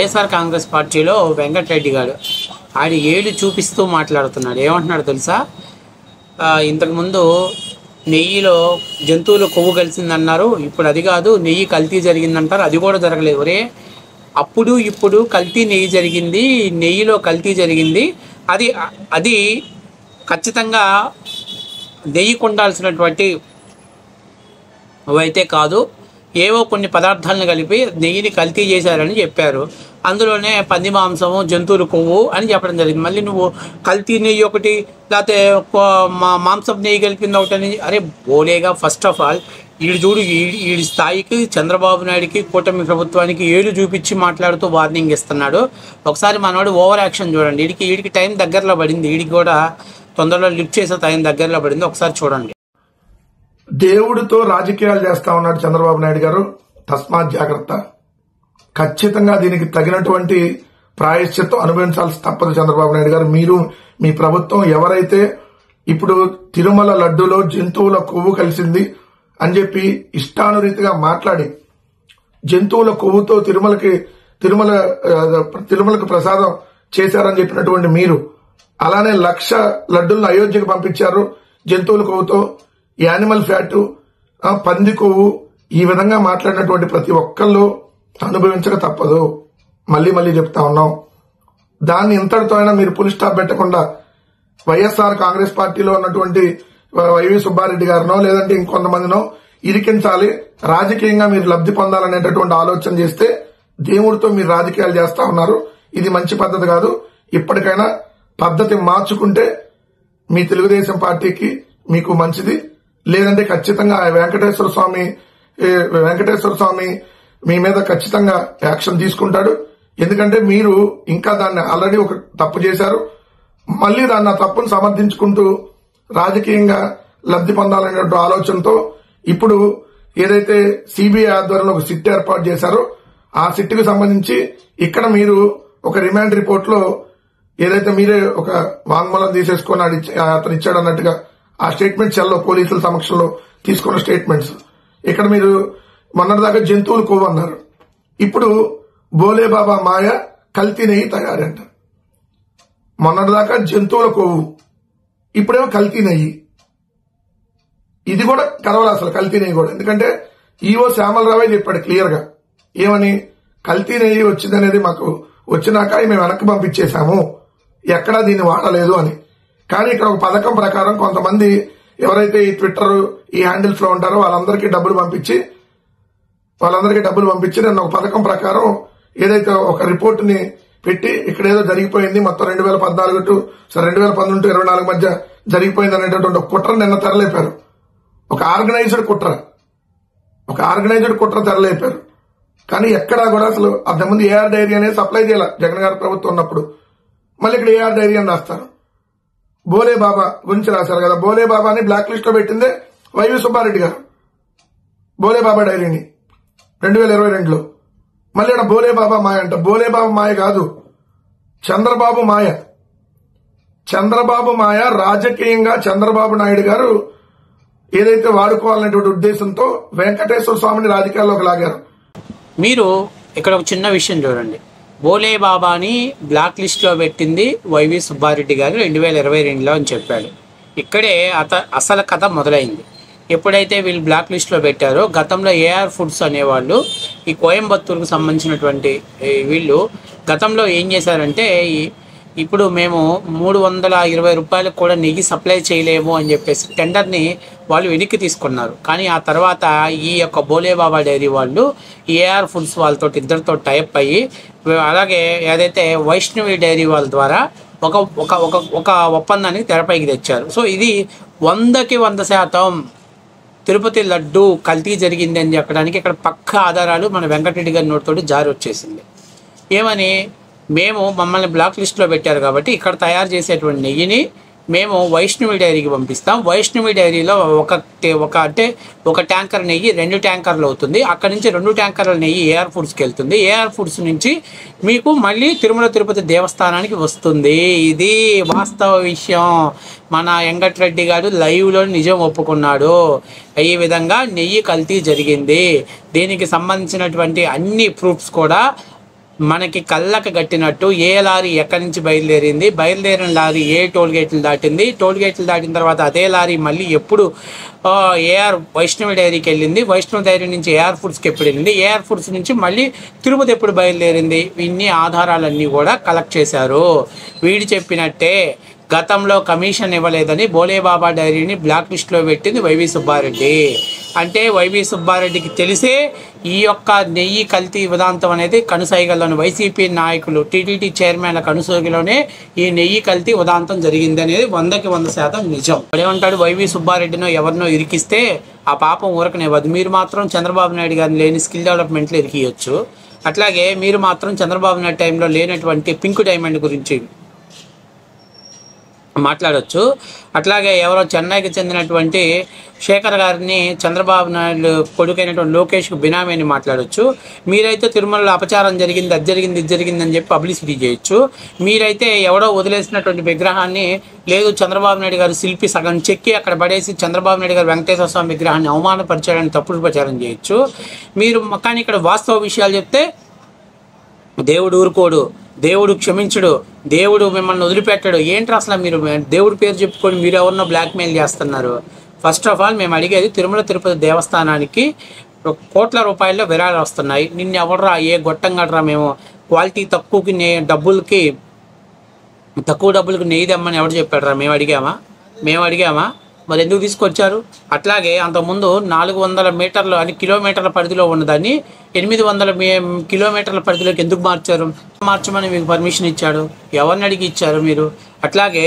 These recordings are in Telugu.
వైఎస్ఆర్ కాంగ్రెస్ పార్టీలో వెంకటరెడ్డి గారు ఆడి ఏళ్ళు చూపిస్తూ మాట్లాడుతున్నాడు. ఏమంటున్నాడు తెలుసా? ఇంతకుముందు నెయ్యిలో జంతువుల కొవ్వు కలిసిందన్నారు, ఇప్పుడు అది కాదు, నెయ్యి కల్తీ జరిగిందంటారు. అది కూడా జరగలేదు. ఒరే, అప్పుడు ఇప్పుడు కల్తీ నెయ్యి జరిగింది, నెయ్యిలో కల్తీ జరిగింది. అది అది ఖచ్చితంగా నెయ్యికి ఉండాల్సినటువంటి అవైతే కాదు, ఏవో కొన్ని పదార్థాలను కలిపి నెయ్యిని కల్తీ చేశారని చెప్పారు. అందులోనే పంది మాంసము, జంతువుల కొవ్వు అని చెప్పడం జరిగింది. మళ్ళీ నువ్వు కల్తీ నెయ్యి ఒకటి, లేకపోతే మాంసపు నెయ్యి కలిపింది ఒకటని. అరే బోలేగా, ఫస్ట్ ఆఫ్ ఆల్ వీడు చూడు, వీడి స్థాయికి చంద్రబాబు నాయుడికి కూటమి ప్రభుత్వానికి ఏళ్ళు చూపించి మాట్లాడుతూ వార్నింగ్ ఇస్తున్నాడు. ఒకసారి మనవాడు ఓవర్ యాక్షన్ చూడండి. వీడికి టైం దగ్గరలో పడింది, వీడికి కూడా తొందరలో లిఫ్ట్ చేసే టైం దగ్గరలో పడింది. ఒకసారి చూడండి. దేవుడితో రాజకీయాలు చేస్తా ఉన్నాడు చంద్రబాబు నాయుడు గారు. తస్మాత్ జాగ్రత్త. ఖచ్చితంగా దీనికి తగినటువంటి ప్రాయశ్చిత్తం అనుభవించాల్సి తప్పదు చంద్రబాబు నాయుడు గారు. మీరు, మీ ప్రభుత్వం ఎవరైతే ఇప్పుడు తిరుమల లడ్డూలో జంతువుల కొవ్వు కలిసింది అని చెప్పి ఇష్టానురీతిగా మాట్లాడి జంతువుల కొవ్వుతో తిరుమలకు ప్రసాదం చేశారని చెప్పినటువంటి మీరు, అలానే 1,00,000 లడ్డూలను అయోధ్యకు పంపించారు జంతువుల కొవ్వుతో, యానిమల్ ఫ్యాట్, పంది కొవ్వు, ఈ విధంగా మాట్లాడినటువంటి ప్రతి ఒక్కళ్ళు అనుభవించక తప్పదు. మళ్ళీ చెప్తా ఉన్నాం. దాన్ని ఇంతటితో అయినా మీరు పులి స్టాప్ పెట్టకుండా వైఎస్ఆర్ కాంగ్రెస్ పార్టీలో ఉన్నటువంటి వైవి సుబ్బారెడ్డి గారినో లేదంటే ఇంకొంతమందినో ఇరికించాలి, రాజకీయంగా మీరు లబ్ధి పొందాలనేటటువంటి ఆలోచన చేస్తే దేవుడితో మీరు రాజకీయాలు చేస్తా ఉన్నారు. ఇది మంచి పద్ధతి కాదు. ఇప్పటికైనా పద్ధతి మార్చుకుంటే మీ తెలుగుదేశం పార్టీకి మీకు మంచిది. లేదంటే ఖచ్చితంగా వెంకటేశ్వర స్వామి మీ మీద ఖచ్చితంగా యాక్షన్ తీసుకుంటాడు. ఎందుకంటే మీరు ఇంకా దాన్ని ఆల్రెడీ ఒక తప్పు చేశారు. మళ్లీ దాన్ని ఆ తప్పును సమర్థించుకుంటూ రాజకీయంగా లబ్ధి పొందాలనే ఆలోచనతో ఇప్పుడు ఏదైతే సిబిఐ ఆధ్వర్యంలో ఒక సిట్ ఏర్పాటు చేశారో ఆ సిట్కు సంబంధించి ఇక్కడ మీరు ఒక రిమాండ్ రిపోర్ట్ లో ఏదైతే మీరే ఒక వాంగ్మూలం తీసేసుకొని అతను ఇచ్చాడు అన్నట్టుగా ఆ స్టేట్మెంట్ సెల్లో పోలీసుల సమక్షంలో తీసుకున్న స్టేట్మెంట్స్. ఇక్కడ మీరు మొన్నటిదాకా జంతువులు కొవ్వు అన్నారు, ఇప్పుడు బోలేబాబా మాయ కల్తీ నెయ్యి తయారంట. మొన్నటిదాకా జంతువుల కొవ్వు, ఇప్పుడేమో కల్తీ నెయ్యి. ఇది కూడా కరవలు అసలు కల్తీ నెయ్యి కూడా. ఎందుకంటే ఈవో శ్యామలరావే చెప్పాడు క్లియర్ గా, ఏమని, కల్తీ నెయ్యి వచ్చిందనేది మాకు వచ్చినాక మేము వెనక్కి పంపించేశాము, ఎక్కడా దీన్ని వాడలేదు అని. కానీ ఇక్కడ ఒక పథకం ప్రకారం కొంతమంది ఎవరైతే ఈ ట్విట్టర్ ఈ హ్యాండిల్స్ లో ఉంటారో వాళ్ళందరికీ డబ్బులు పంపించి నేను ఒక పథకం ప్రకారం ఏదైతే ఒక రిపోర్ట్ ని పెట్టి ఇక్కడ ఏదో జరిగిపోయింది మొత్తం 2014 టు 2019-24 మధ్య జరిగిపోయింది అనేటటువంటి ఒక కుట్ర నిన్న తెరలేపారు. ఒక ఆర్గనైజ్డ్ కుట్ర తెరలేపారు. కానీ ఎక్కడా కూడా అసలు అంతకుముందు ఏఆర్ డైరీ అనేది సప్లై చేయాల జగన్ గారి ప్రభుత్వం ఉన్నప్పుడు. మళ్ళీ ఇక్కడ ఏఆర్ డైరీ అని రాస్తారు. బోలే బాబా గురించి రాశారు కదా, బోలే బాబాని బ్లాక్ లిస్ట్ లో పెట్టిందే వైవి సుబ్బారెడ్డి గారు, బోలే బాబా డైరీని 2022లో. మళ్ళీ ఇక్కడ బోలే బాబా మాయ అంట. బోలే బాబా మాయ కాదు, చంద్రబాబు మాయ. రాజకీయంగా చంద్రబాబు నాయుడు గారు ఏదైతే వాడుకోవాలనేటువంటి ఉద్దేశంతో వెంకటేశ్వర స్వామిని రాజకీయాల్లోకి లాగారు. మీరు ఇక్కడ ఒక చిన్న విషయం చూడండి. బోలే బాబాని బ్లాక్ లిస్ట్ లో పెట్టింది వైవి సుబ్బారెడ్డి గారు 2022లో అని చెప్పాడు. ఇక్కడే అసలు కథ మొదలైంది. ఎప్పుడైతే వీళ్ళు బ్లాక్ లిస్ట్ లో పెట్టారో, గతంలో ఏఆర్ ఫుడ్స్ అనేవాళ్ళు, ఈ కోయంబత్తూరుకు సంబంధించినటువంటి వీళ్ళు గతంలో ఏం చేశారంటే, ఇప్పుడు మేము 320 రూపాయలకు కూడా నెయ్యి సప్లై చేయలేము అని చెప్పేసి టెండర్ని వాళ్ళు వెనక్కి తీసుకున్నారు. కానీ ఆ తర్వాత ఈ యొక్క బోలేబాబా డైరీ వాళ్ళు ఏఆర్ ఫుడ్స్ వాళ్ళతో ఇద్దరితో టైప్ అయ్యి, అలాగే ఏదైతే వైష్ణవి డైరీ వాళ్ళ ద్వారా ఒక ఒప్పందాన్ని తెరపైకి తెచ్చారు. సో ఇది 100కి 100% తిరుపతి లడ్డు కల్తీ జరిగింది అని చెప్పడానికి ఇక్కడ పక్కా ఆధారాలు మన వెంకటరెడ్డి గారి నోటితోటి జారి వచ్చేసింది. ఏమని, మమ్మల్ని బ్లాక్ లిస్ట్లో పెట్టారు కాబట్టి ఇక్కడ తయారు చేసేటువంటి నెయ్యిని మేము వైష్ణవి డైరీకి పంపిస్తాం. వైష్ణవి డైరీలో ఒక ట్యాంకర్ నెయ్యి 2 ట్యాంకర్లు అవుతుంది. అక్కడి నుంచి 2 ట్యాంకర్ల నెయ్యి ఏఆర్ ఫుడ్స్కి వెళ్తుంది. ఏఆర్ ఫుడ్స్ నుంచి మీకు మళ్ళీ తిరుమల తిరుపతి దేవస్థానానికి వస్తుంది. ఇది వాస్తవ విషయం. మన వెంకటరెడ్డి గారు లైవ్లో నిజం ఒప్పుకున్నాడు. ఈ విధంగా నెయ్యి కల్తీ జరిగింది. దీనికి సంబంధించినటువంటి అన్ని ప్రూఫ్స్ కూడా మనకి కళ్ళకు కట్టినట్టు ఏ లారీ ఎక్కడి నుంచి బయలుదేరిన లారీ ఏ టోల్ గేట్లు దాటింది, టోల్ గేట్లు దాటిన తర్వాత అదే లారీ మళ్ళీ ఎప్పుడు ఏఆర్ వైష్ణవి డైరీకి వెళ్ళింది, వైష్ణవి డైరీ నుంచి ఏఆర్ ఫుడ్స్కి ఎప్పుడు వెళ్ళింది, ఏఆర్ ఫుడ్స్ నుంచి మళ్ళీ తిరుపతి ఎప్పుడు బయలుదేరింది, ఇన్ని ఆధారాలన్నీ కూడా కలెక్ట్ చేశారు. వీడు చెప్పినట్టే గతంలో కమిషన్ ఇవ్వలేదని బోలేబాబా డైరీని బ్లాక్ లిస్ట్లో పెట్టింది వైవి సుబ్బారెడ్డి. అంటే వైవి సుబ్బారెడ్డికి తెలిసే ఈ యొక్క నెయ్యి కల్తీ ఉదాంతం అనేది కనుసైగల్లోని వైసీపీ నాయకులు టీటీడీ చైర్మన్ల కనుసైగలోనే ఈ నెయ్యి కల్తీ ఉదాంతం జరిగింది అనేది 100% నిజం. ఏమంటాడు, వైవి సుబ్బారెడ్డినో ఎవరినో ఇరికిస్తే ఆ పాపం ఊరకనేవ్వదు. మీరు మాత్రం చంద్రబాబు నాయుడు గారిని లేని స్కిల్ డెవలప్మెంట్లో ఇరికియొచ్చు. అట్లాగే మీరు మాత్రం చంద్రబాబు నాయుడు టైంలో లేనటువంటి పింక్ డైమండ్ గురించి మాట్లాడవచ్చు. అట్లాగే ఎవరో చెన్నైకి చెందినటువంటి శేఖర్ గారిని చంద్రబాబు నాయుడు కొడుకైనటువంటి లోకేష్కు బినామీని మాట్లాడవచ్చు. మీరైతే తిరుమలలో అపచారం జరిగింది, అది జరిగింది, ఇది జరిగింది అని చెప్పి పబ్లిసిటీ చేయొచ్చు. మీరైతే ఎవడో వదిలేసినటువంటి విగ్రహాన్ని లేదు చంద్రబాబు నాయుడు గారు శిల్పి సగం చెక్కి అక్కడ పడేసి చంద్రబాబు నాయుడు గారు వెంకటేశ్వర స్వామి విగ్రహాన్ని అవమానపరిచారని తప్పుడు ప్రచారం చేయొచ్చు. మీరు కానీ ఇక్కడ వాస్తవ విషయాలు చెప్తే దేవుడు ఊరుకోడు, దేవుడు క్షమించడు, దేవుడు మిమ్మల్ని వదిలిపెట్టాడు. ఏంటి అసలు మీరు దేవుడి పేరు చెప్పుకొని మీరు ఎవరినో బ్లాక్మెయిల్ చేస్తున్నారు? ఫస్ట్ ఆఫ్ ఆల్ మేము అడిగేది తిరుమల తిరుపతి దేవస్థానానికి కోట్ల రూపాయల్లో విరాళాలు వస్తున్నాయి. నిన్ను ఎవడరా ఏ గొట్టంగడరా మేము క్వాలిటీ తక్కువ డబ్బులకు నెయ్యి తెమ్మని ఎవడు చెప్పాడరా? మేము అడిగామా? మరి ఎందుకు తీసుకొచ్చారు? అట్లాగే అంతకుముందు 400 మీటర్లు అని కిలోమీటర్ల పరిధిలో ఉన్నదాన్ని 800 కిలోమీటర్ల పరిధిలోకి ఎందుకు మార్చమని మీకు పర్మిషన్ ఇచ్చాడు? ఎవరిని అడిగి ఇచ్చారు మీరు? అట్లాగే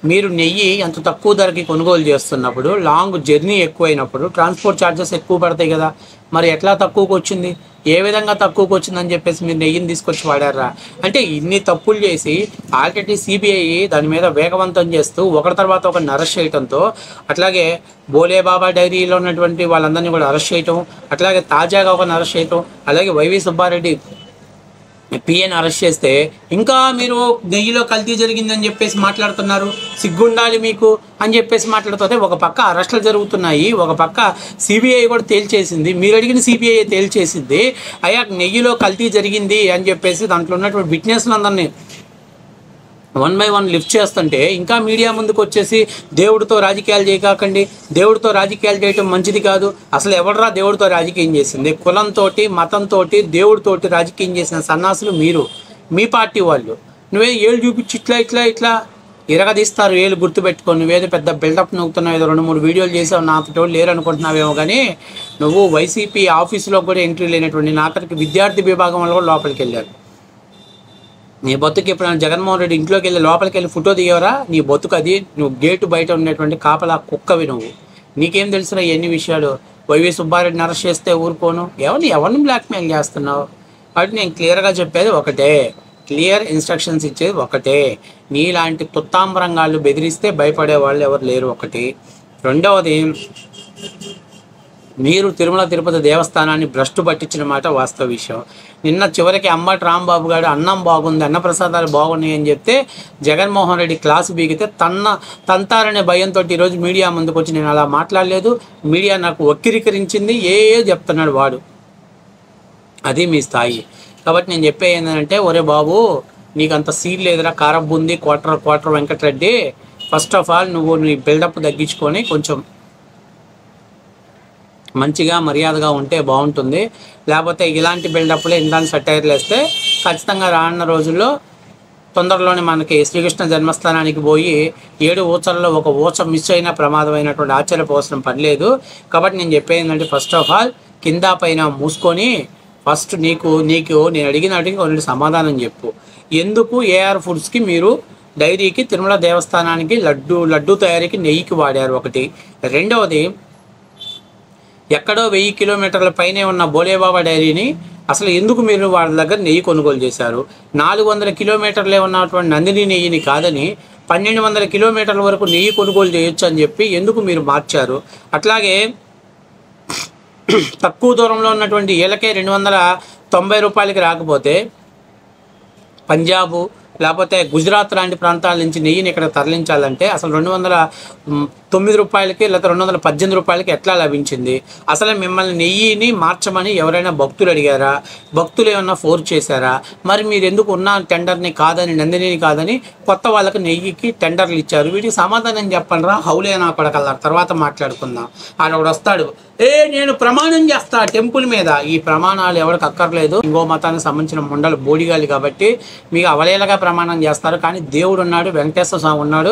మీరు నెయ్యి అంత తక్కువ ధరకి కొనుగోలు చేస్తున్నప్పుడు, లాంగ్ జర్నీ ఎక్కువైనప్పుడు ట్రాన్స్పోర్ట్ ఛార్జెస్ ఎక్కువ పడతాయి కదా, మరి ఎట్లా తక్కువకు వచ్చింది? ఏ విధంగా తక్కువకు వచ్చిందని చెప్పేసి మీరు నెయ్యిని తీసుకొచ్చి వాడారా? అంటే ఇన్ని తప్పులు చేసి ఆల్రెడీ సిబిఐ దాని మీద వేగవంతం చేస్తూ ఒకరి తర్వాత ఒకరిని అరెస్ట్ చేయడంతో, అట్లాగే బోలేబాబా డైరీలో ఉన్నటువంటి వాళ్ళందరినీ కూడా అరెస్ట్ చేయటం, అట్లాగే తాజాగా ఒకరిని అరెస్ట్ చేయటం, అలాగే వైవి సుబ్బారెడ్డి పిఎన్ అరెస్ట్ చేస్తే ఇంకా మీరు నెయ్యిలో కల్తీ జరిగిందని చెప్పేసి మాట్లాడుతున్నారు. సిగ్గుండాలి మీకు అని చెప్పేసి మాట్లాడుతుంటే ఒక పక్క అరెస్టులు జరుగుతున్నాయి, ఒక పక్క సిబిఐ కూడా తేల్చేసింది. మీరు అడిగిన సిబిఐ తేల్చేసింది అయ్యా నెయ్యిలో కల్తీ జరిగింది అని చెప్పేసి దాంట్లో ఉన్నటువంటి విట్నెస్లందరినీ 1 by 1 లిఫ్ట్ చేస్తుంటే ఇంకా మీడియా ముందుకు వచ్చేసి దేవుడితో రాజకీయాలు చేయకండి, దేవుడితో రాజకీయాలు చేయటం మంచిది కాదు. అసలు ఎవడరా దేవుడితో రాజకీయం చేసింది? కులంతో మతంతో దేవుడితోటి రాజకీయం చేసిన సన్నాసులు మీరు, మీ పార్టీ వాళ్ళు. నువ్వే ఏళ్ళు చూపించి ఇట్లా ఇరగదీస్తారు, ఏళ్ళు గుర్తుపెట్టుకో. నువ్వేదో పెద్ద బిల్డప్ నవ్వుతున్నావు, ఏదో 2-3 వీడియోలు చేసావు, నాతో లేరు అనుకుంటున్నావేమో. కానీ నువ్వు వైసీపీ ఆఫీసులో కూడా ఎంట్రీ లేనటువంటి నాకరికి విద్యార్థి విభాగం వల్ల కూడా లోపలికి వెళ్ళారు. నీ బతుకు ఎప్పుడైనా జగన్మోహన్ రెడ్డి ఇంట్లోకి వెళ్ళి లోపలికి వెళ్ళి ఫోటో దిగవరా? నీ బతుకు అది. నువ్వు గేటు బయట ఉన్నటువంటి కాపలా కుక్కవి నువ్వు. నీకేం తెలుసురా ఎన్ని విషయాలు? వైవి సుబ్బారెడ్డిని అరెస్ట్ చేస్తే ఊరుకోను, ఎవరిని బ్లాక్మెయిల్ చేస్తున్నావు? కాబట్టి నేను క్లియర్గా చెప్పేది ఒకటే, క్లియర్ ఇన్స్ట్రక్షన్స్ ఇచ్చేది ఒకటే. నీలాంటి తుత్తాంబరంగాళ్ళు బెదిరిస్తే భయపడే వాళ్ళు ఎవరు లేరు, ఒకటి. రెండవది, మీరు తిరుమల తిరుపతి దేవస్థానాన్ని భ్రష్టు పట్టించిన మాట వాస్తవ విషయం. నిన్న చివరికి అంబటి రాంబాబు గారు అన్నం బాగుంది, అన్నప్రసాదాలు బాగున్నాయి అని చెప్తే జగన్మోహన్ రెడ్డి క్లాసు బీగితే తంతారనే భయంతో ఈరోజు మీడియా ముందుకు వచ్చి నేను అలా మాట్లాడలేదు, మీడియా నాకు వక్రీకరించింది చెప్తున్నాడు వాడు. అది మీ స్థాయి. కాబట్టి నేను చెప్పేది ఏంటంటే, ఒరే బాబు నీకు అంత సీల్ లేదురా, కారబ్బుంది, quarter Venkatareddy. First of all నువ్వు నీ బిల్డప్ తగ్గించుకొని కొంచెం మంచిగా మర్యాదగా ఉంటే బాగుంటుంది. లేకపోతే ఇలాంటి బిల్డప్లే ఇందాన్ని సటైర్లు వేస్తే ఖచ్చితంగా రానున్న రోజుల్లో తొందరలోనే మనకి శ్రీకృష్ణ జన్మస్థానానికి పోయి 7 ఊచలలో ఒక ఊచ మిస్ అయినా ప్రమాదమైనటువంటి ఆశ్చర్యపోవలసిన పని లేదు. కాబట్టి నేను చెప్పేది ఏంటంటే, ఫస్ట్ ఆఫ్ ఆల్ కింద పైన మూసుకొని ఫస్ట్ నీకు నేను అడిగిన సమాధానం చెప్పు. ఎందుకు ఏఆర్ ఫుడ్స్కి మీరు డైరీకి తిరుమల దేవస్థానానికి లడ్డు తయారీకి నెయ్యికి వాడారు? ఒకటి. రెండవది, ఎక్కడో 1000 కిలోమీటర్ల పైనే ఉన్న బోలేబాబా డైరీని అసలు ఎందుకు మీరు వాళ్ళ దగ్గర నెయ్యి కొనుగోలు చేశారు? 400 కిలోమీటర్లే ఉన్నటువంటి నందిని నెయ్యిని కాదని 1200 కిలోమీటర్ల వరకు నెయ్యి కొనుగోలు చేయొచ్చు అని చెప్పి ఎందుకు మీరు మార్చారు? అట్లాగే తక్కువ దూరంలో ఉన్నటువంటి ఏళ్ళకే 290 రూపాయలకి రాకపోతే పంజాబు లేకపోతే గుజరాత్ లాంటి ప్రాంతాల నుంచి నెయ్యిని ఇక్కడ తరలించాలంటే అసలు 9 రూపాయలకి లేదా 218 రూపాయలకి ఎట్లా లభించింది? అసలు మిమ్మల్ని నెయ్యిని మార్చమని ఎవరైనా భక్తులు అడిగారా? భక్తులు ఏమన్నా ఫోర్స్ చేశారా? మరి మీరు ఎందుకు ఉన్న టెండర్ని కాదని, నందినిని కాదని కొత్త వాళ్ళకి నెయ్యికి టెండర్లు ఇచ్చారు? వీటికి సమాధానం చెప్పండి రా, హౌలే నా కొడకల్లా. తర్వాత మాట్లాడుకుందాం. ఆడొకడు వస్తాడు, నేను ప్రమాణం చేస్తా టెంపుల్ మీద. ఈ ప్రమాణాలు ఎవరికి అక్కర్లేదు. ఇంకో మతానికి సంబంధించిన ముండలు బోడిగాలి కాబట్టి మీకు అవలేలగా ప్రమాణం చేస్తారు. కానీ దేవుడు ఉన్నాడు, వెంకటేశ్వర స్వామి ఉన్నాడు.